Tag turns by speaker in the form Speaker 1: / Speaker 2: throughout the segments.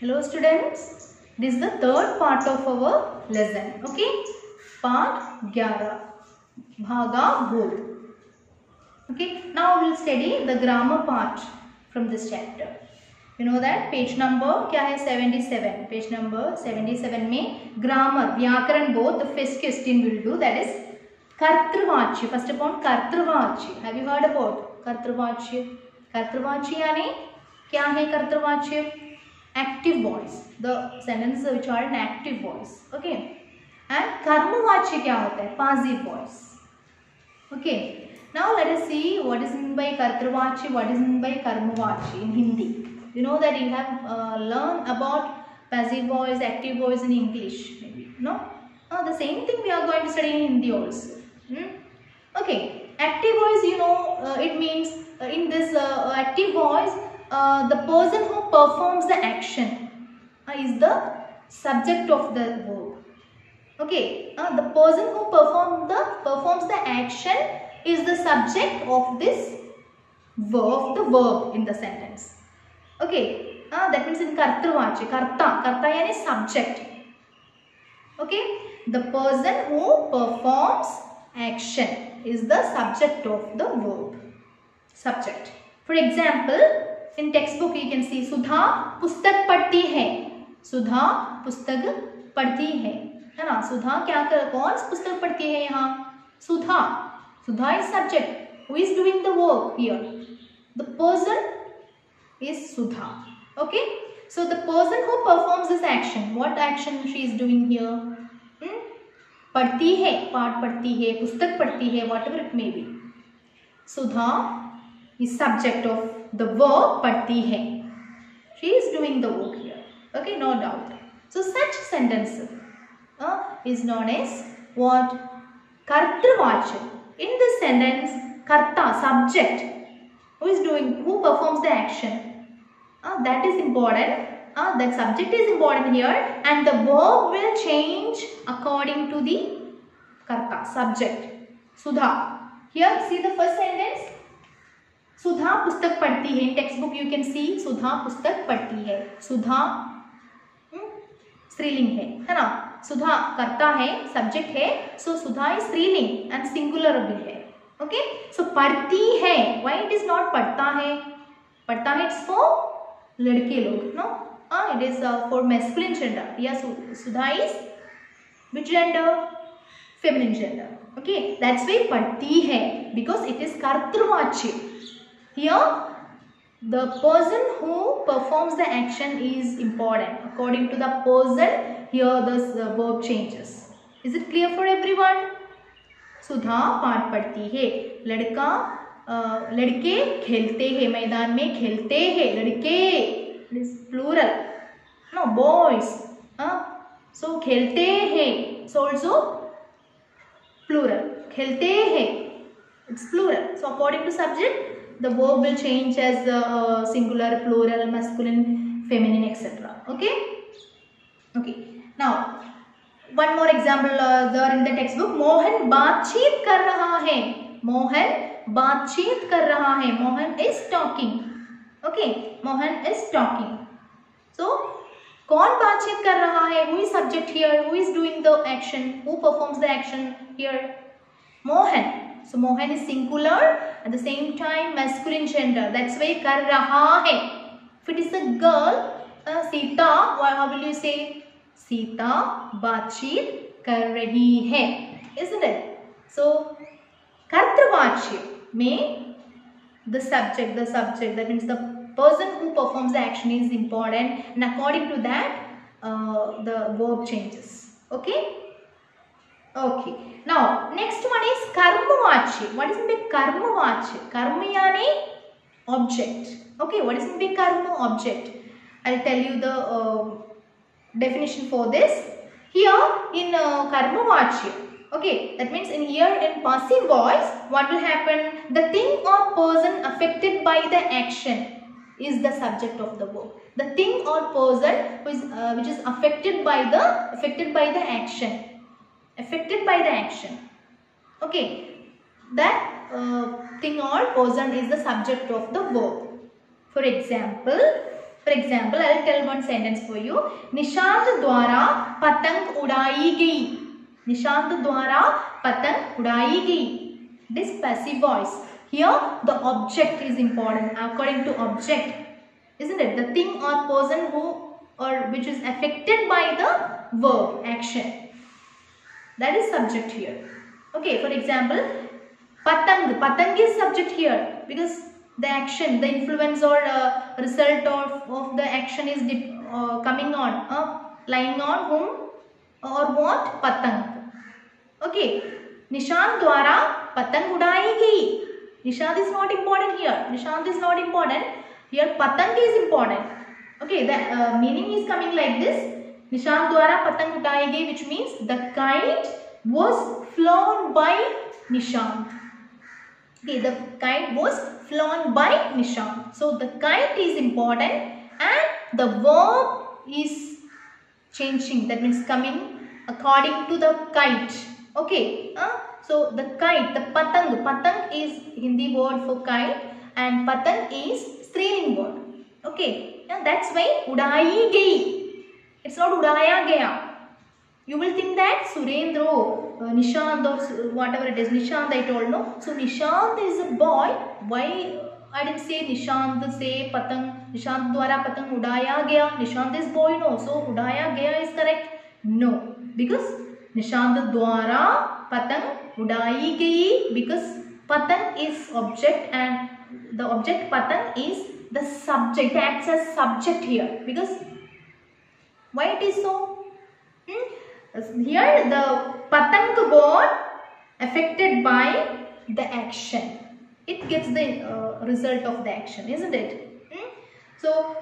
Speaker 1: Hello students, this is the third part of our lesson, okay? Part 11, Bhaga Bhod. Okay, now we will study the grammar part from this chapter. You know that page number क्या है 77. Page number 77 में grammar, व्याकरण बोध, the first question we will do, that is कर्तृवाच्य. First upon कर्तृवाच्य. Have you heard about कर्तृवाच्य? कर्तृवाच्य यानी क्या है कर्तृवाच्य? Active voice, the sentences which are in active voice, okay? And कर्मवाच्य क्या होता है? Passive voice, okay? Now let us see what is meant by कर्तृवाच्य, what is meant by कर्मवाच्य in Hindi. You know that you have learned about passive voice, active voice in English, maybe, no? The same thing we are going to study in Hindi also. Okay, active voice, you know, it means in this active voice, the person who performs the action is the subject of the verb. Okay, the person who performs the action is the subject of this verb, the verb in the sentence. Okay, that means in kartravachya, karta yani subject. Okay, the person who performs action is the subject of the verb. Subject. For example, in textbook you can see सुधा पुस्तक पढ़ती है. सुधा पुस्तक पढ़ती है ना? सुधा क्या कर कौन पुस्तक पढ़ती है यहाँ? सुधा. सुधा is subject. Who is doing the work here? The person is Sudha. Okay. So the person who performs this action, what action she is doing here? पढ़ती है, पाठ पढ़ती है, पुस्तक पढ़ती है, whatever it may be. Sudha is subject of the verb पढ़ती है. She is doing the work here. Okay, no doubt. So such sentence is known as what? कर्तृवाच्य. In this sentence, karta, subject, who performs the action. That is important. That subject is important here, and the verb will change according to the karta, subject. Sudha. Here, see the first sentence. सुधा पुस्तक पढ़ती है. In textbook you can see सुधा पुस्तक पढ़ती है. सुधा स्त्रीलिंग है ना? सुधा कर्ता है, सब्जेक्ट है, so सुधा is स्त्रीलिंग and singular भी है. Okay, so पढ़ती है. Why it is not पढ़ता है? पढ़ता है it's for लड़के लोग, no? It is for masculine gender. Yeah, Sudha is which gender? Feminine gender. Okay, that's why पढ़ती है because it is कर्तृवाच्य. Here, the person who performs the action is important. According to the person, here the verb changes. Is it clear for everyone? सुधा पाठ पढ़ती है. लड़का लड़के खेलते हैं, मैदान में खेलते हैं. लड़के, it is plural. No, boys. So खेलते हैं. So also plural. खेलते हैं. It's plural. So according to subject, the verb will change as singular, plural, masculine, feminine, etc. Okay? Okay. Now, one more example there in the textbook. Mohan बातचीत कर रहा है. मोहन बातचीत कर रहा है. Mohan is talking. Okay? Mohan is talking. So, कौन बातचीत कर रहा है? Who is subject here? Who is doing the action? Who performs the action here? Mohan. So Mohan is singular, at the same time masculine gender. That's why कर रहा है. If it is a girl, Sita, how will you say? Sita बातचीत कर रही है, isn't it? So कर्तृवाच्य में the subject, that means the person who performs the action is important, and according to that the verb changes. Okay? Okay. Now, next one is karmavachya. What is meant by karmavachya? Karma yani object. Okay, what is meant by karma? Object. I'll tell you the definition for this. Here in karmavachya, okay, that means in here in passive voice, what will happen? The thing or person affected by the action is the subject of the verb. The thing or person which is affected by the action. Affected by the action. Okay, that thing or person is the subject of the verb. For example, For example, I'll tell one sentence for you. Nishant द्वारा पतंग उड़ाई गई. Nishant द्वारा पतंग उड़ाई गई. This passive voice. Here the object is important. According to object, isn't it? The thing or person who or which is affected by the verb action. That is subject here. Okay. For example, patang. Patang is subject here because the action, the influence or result of the action is coming on, lying on whom or what? Patang. Okay. Nishant द्वारा पतंग उड़ाई गई. Nishant is not important here. Nishant is not important. Here patang is important. Okay. The meaning is coming like this. Nishant द्वारा पतंग उड़ाई गई, which means the kite was flown by Nishant. Okay. The kite was flown by Nishant. So the kite is important and the verb is changing. That means coming according to the kite. Okay. So the kite, the patang. Patang is Hindi word for kite and patang is striling word. Okay. Yeah, that's why udai gayi. It's not udaya gaya. You will think that Surendra, Nishant or whatever it is, Nishant I told, no. So Nishant is a boy. Why I didn't say Nishant, say patang, Nishant द्वारा patang udaya gaya. Nishant is boy, no. So udaya gaya is correct. No. Because Nishant द्वारा patang udai gayi, because patang is object and the object patang is the subject, acts as subject here. Because why it is so? Here the patang got affected by the action. It gets the result of the action, isn't it? So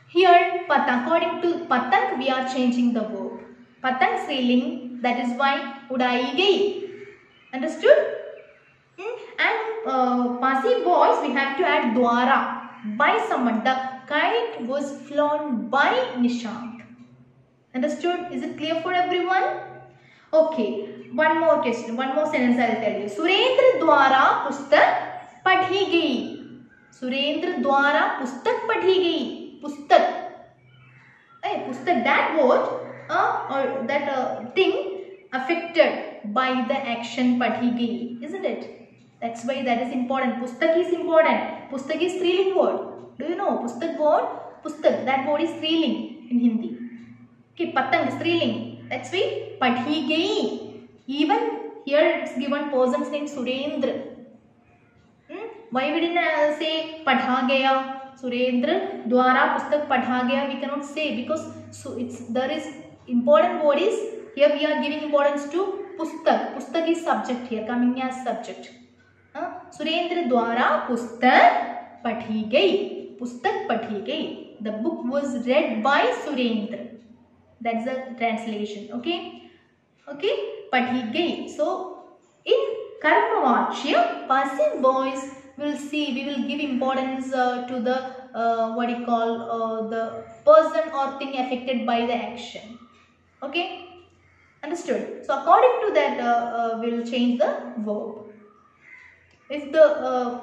Speaker 1: here patang, according to patang we are changing the verb. Patang striling, that is why udai gayi. Understood? And passive voice we have to add dwara, by someone. The kite was flown by Nishant. Understood? Is it clear for everyone? Okay. One more question. One more sentence I will tell you. Surendra द्वारा पुस्तक पढ़ी गई. Surendra द्वारा पुस्तक पढ़ी गई. पुस्तक. Pustak, that word or that thing affected by the action padhi gayi, isn't it? That's why that is important. Pustak is important. Pustak is striling word. Do you know pustak word? Pustak, that word is striling in Hindi. Okay, patang striling. That's why padhi gayi. Even here it's given person's name Surendra. Why we didn't say padha gaya? Surendra द्वारा पुस्तक पढ़ा गया. We cannot say because there is important word is here we are giving importance to pustak. Pustak is subject here, coming as subject. Surendra द्वारा पुस्तक पढ़ी गई. पुस्तक पढ़ी गई. The book was read by Surendra. That's the translation. Okay. पढ़ी गई. So in karmavachya, passive voice, we will give importance to the the person or thing affected by the action. Okay, understood? So according to that we will change the verb. If the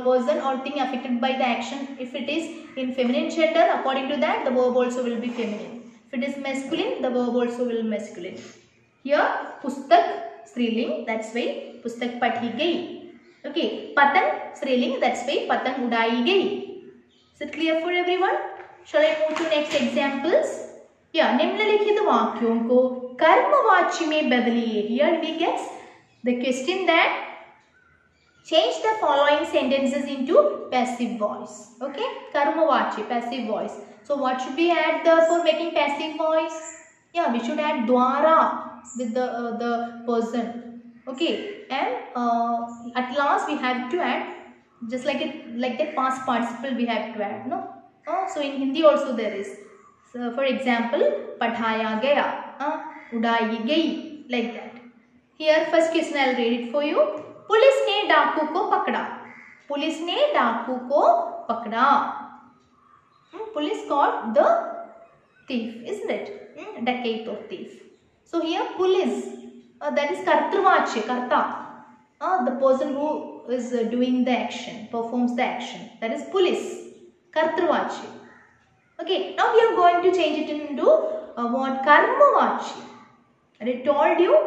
Speaker 1: person or thing affected by the action, if it is in feminine gender, according to that the verb also will be feminine. If it is masculine, the verb also will be masculine. Here pustak striling, that's why pustak padhi gayi. Okay, patang striling, that's why patang udai gayi. Is it clear for everyone? Shall I move to next examples? Yeah, निम्नलिखित वाक्यों को कर्मवाची में बदलिए. Here we get the question that change the following sentences into passive voice. Okay, karmavachi, passive voice. So what should we add for making passive voice? Yeah, we should add dwara with the person. Okay, and at last we have to add just like the past participle we have to add, no? So in Hindi also there is. So for example, padhaya gaya, udai gayi, like that. Here first question I will read it for you. Police ने डाकू को पकड़ा. Police ने डाकू को पकड़ा. Police caught the thief, isn't it? Dacoit or thief. So here police, that is kartruvachya, karta. The person who is doing the action, performs the action. That is police, kartruvachya. Okay, now we are going to change it into what? Karmavachya. I told you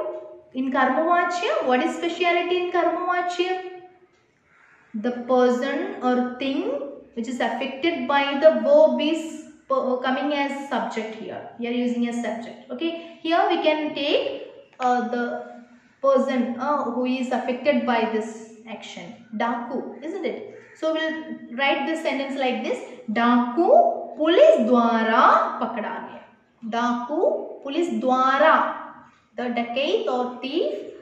Speaker 1: in Karmavachya, what is speciality in Karmavachya? The person or thing which is affected by the verb is coming as subject here. We are using as subject. Okay, here we can take the person who is affected by this action. Daku, isn't it? So we'll write this sentence like this. Daku police द्वारा पकड़ा गया. Daku police द्वारा. The deceit or thief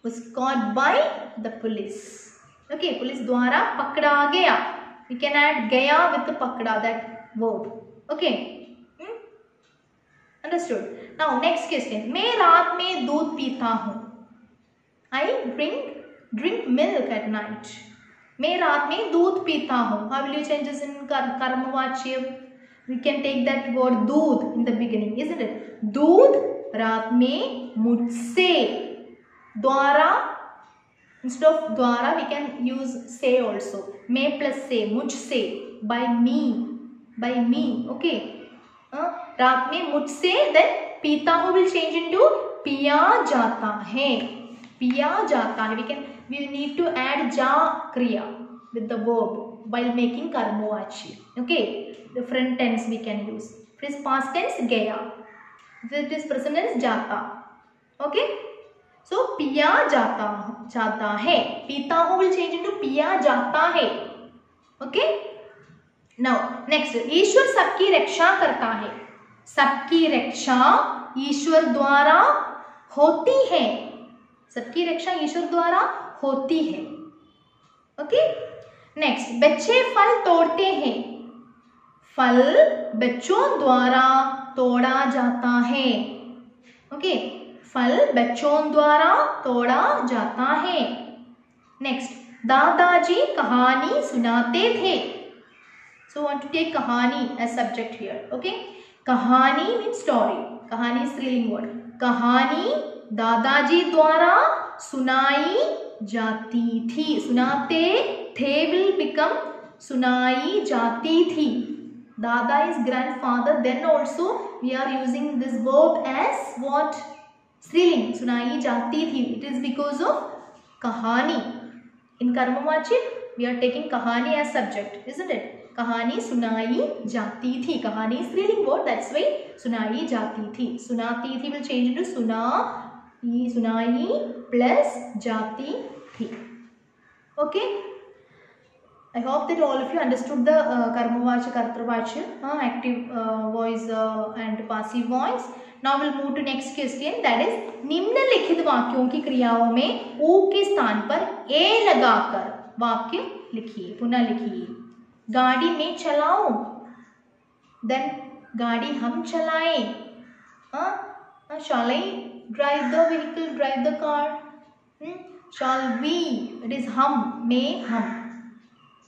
Speaker 1: was caught by the police. Okay, police द्वारा पकड़ा गया. We can add गया with the पकड़ा, that verb. Okay, understood. Now next question. मैं रात में दूध पीता हूँ. I drink milk at night. मैं रात में दूध पीता हूँ. How will you change this in कर्मवाच्य? We can take that word दूध in the beginning, isn't it? दूध रात में मुझसे. द्वारा, instead of द्वारा we can use से also. मैं plus से, मुझसे, by me, okay. रात में मुझसे, then पीता हूँ will change into पिया जाता है. पिया जाता है. We need to add ja kriya with the verb while making karmavachya. Okay, different tense we can use. If it is past tense, gaya. If it is present tense, jata. Okay, so पिया जाता है. पीता हूँ will change into पिया जाता है. Okay, now next, ईश्वर सबकी रक्षा करता है. सबकी रक्षा ईश्वर द्वारा होती है. सबकी रक्षा ईश्वर द्वारा होती है. ओके, नेक्स्ट, बच्चे फल तोड़ते हैं. फल बच्चों द्वारा तोड़ा जाता है. ओके, फल बच्चों द्वारा तोड़ा जाता है. नेक्स्ट, दादाजी कहानी सुनाते थे. So want to take कहानी as subject here. Okay, कहानी means story. कहानी स्त्रीलिंग word. कहानी दादाजी द्वारा सुनाई जाती थी. सुनाते थे will become सुनाई जाती थी. Dada is grandfather. Then also we are using this verb as what? स्त्रीलिंग. सुनाई जाती थी. It is because of कहानी. In कर्मवाच्य we are taking कहानी as subject, isn't it? कहानी सुनाई जाती थी. कहानी स्त्रीलिंग word, that's why सुनाई जाती थी. सुनाती थी will change into सुनाई plus जाती थी. Okay, I hope that all of you understood the karmavachya, kartravachya, active voice and passive voice. Now we'll move to next question, that is निम्नलिखित वाक्यों की क्रियाओं में ओ के स्थान पर ए लगाकर वाक्य लिखिए. पुनः लिखिए. गाड़ी में चलाओ. देन गाड़ी हम चलाएं. Shall I drive the vehicle, drive the car? Shall we? It is हम, में हम.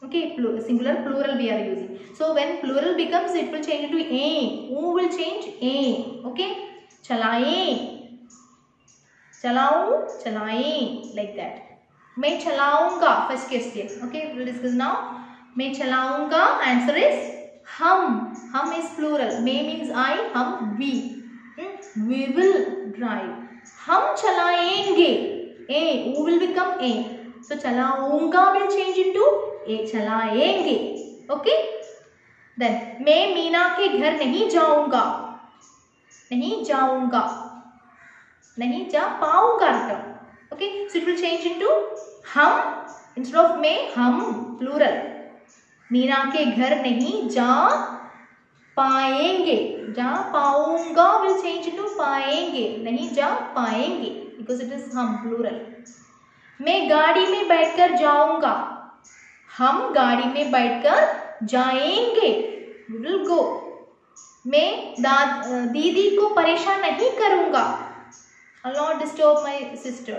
Speaker 1: Okay, singular, plural we are using. So when plural becomes, it will change into a. O will change a. Okay, चलाएं, चलाऊं, चलाएं, like that. मैं चलाऊंगा. First question. Okay, we'll discuss now. मैं चलाऊंगा. Answer is हम. हम is plural. मैं means I. हम we. We will drive. हम चलाएंगे. A. O will become a. So चलाऊंगा will change into a. चलाएंगे. Okay. Then मैं मीना के घर नहीं जाऊंगा. नहीं जाऊंगा. नहीं जा पाऊंगा. Okay. So it will change into हम instead of मैं. हम plural. मीना के घर नहीं जा पाएंगे. जा पाऊंगा will change into पाएंगे. नहीं जा पाएंगे because it is हम plural. मैं गाड़ी में बैठकर जाऊंगा. हम गाड़ी में बैठकर जाएंगे. We will go. मैं दीदी को परेशान नहीं करूंगा. I'll not disturb my sister.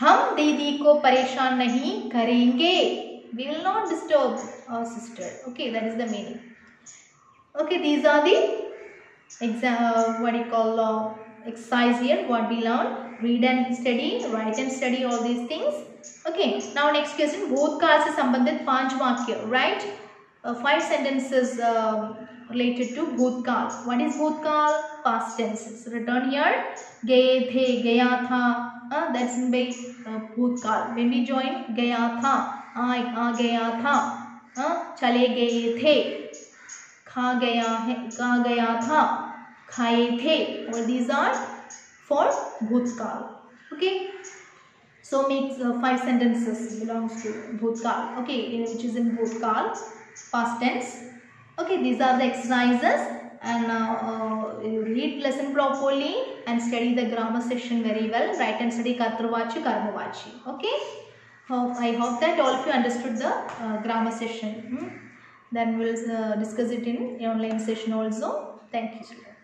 Speaker 1: हम दीदी को परेशान नहीं करेंगे. We will not disturb our sister. Okay, that is the meaning. Okay, these are the exercise here. What we learn: read and study, write and study, all these things. Okay, now next question. भूतकाल से संबंधित 5 वाक्य. Right? 5 sentences related to bhutkal. What is bhutkal? Past tenses. Written here. Gaye the, gaya tha. That's in by bhutkal. When we join gaya tha, aa gaya tha. Chale gaye the. Kha gaya tha. Khaye the. All these are for bhutkal. Okay. So makes 5 sentences belongs to bhutkal. Okay, which is in bhutkal, past tense. Okay, these are the exercises, and you read lesson properly and study the grammar section very well. Write and study Kartruvachi, Karmavachi. Okay. I hope that all of you understood the grammar session. Then we'll discuss it in online session also. Thank you, students.